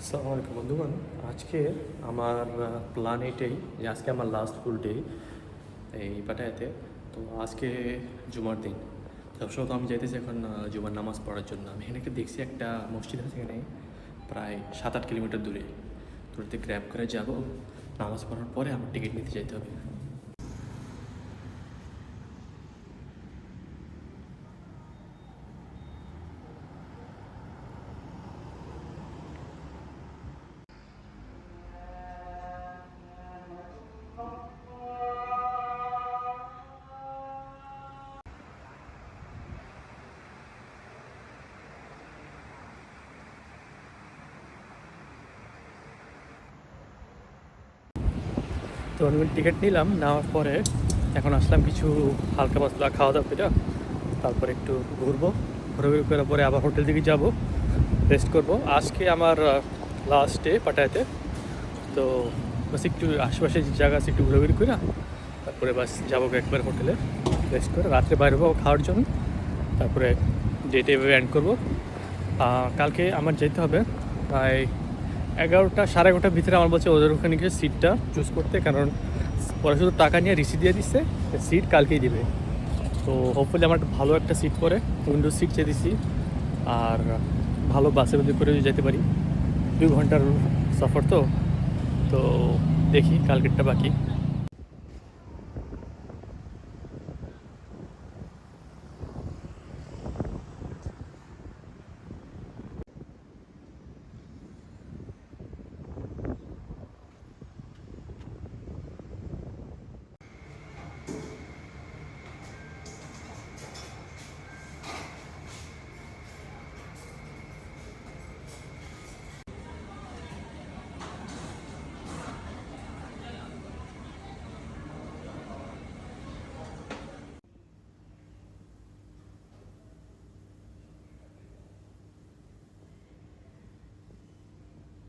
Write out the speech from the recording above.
আসসালামু আলাইকুম বন্ধুগণ। আজকে আমার প্ল্যান এটাই যে আজকে আমার লাস্ট ফুল ডে এই পাটায়াতে। তো আজকে জুমার দিন, সবসময় তো আমি যাইতেছি এখন জুমার নামাজ পড়ার জন্য। আমি এখানে দেখছি একটা মসজিদ আছে এখানে প্রায় 7-8 কিলোমিটার দূরে। দূরতে গ্র্যাব করে যাব, নামাজ পড়ার পরে আমার টিকিট নিতে যেতে হবে। তো আমি টিকিট নিলাম, নেওয়ার পরে এখন আসলাম কিছু হালকা পাতলা খাওয়া দাওয়া করে, তারপরে একটু ঘুরবো। ঘোরাঘুরি করার পরে আবার হোটেল দিকে যাব, রেস্ট করব। আজকে আমার লাস্ট ডে পাটায়াতে। তো বাস একটু আশেপাশে যে জায়গা আছে একটু ঘোরাঘুরি করে তারপরে বাস যাবো একবার হোটেলে, রেস্ট করে রাত্রে বাইরে হবো খাওয়ার জন্য। তারপরে ডেটে এভাবে এন্ড করবো। কালকে আমার যেতে হবে প্রায় 11টা 11:30 ভিতরে। আমার বলছে ওদের ওখানে গিয়ে সিটটা চুজ করতে, কারণ ওরা শুধু টাকা নিয়ে রিসিভ দিয়ে দিচ্ছে, সিট কালকেই দিবে। তো হোপফুলি আমার ভালো একটা সিট পরে উইন্ডো সিট চেয়ে দিছি, আর ভালো বাসের মধ্যে করে যেতে পারি। 2 ঘন্টার সফর তো তো দেখি কালকেরটা বাকি।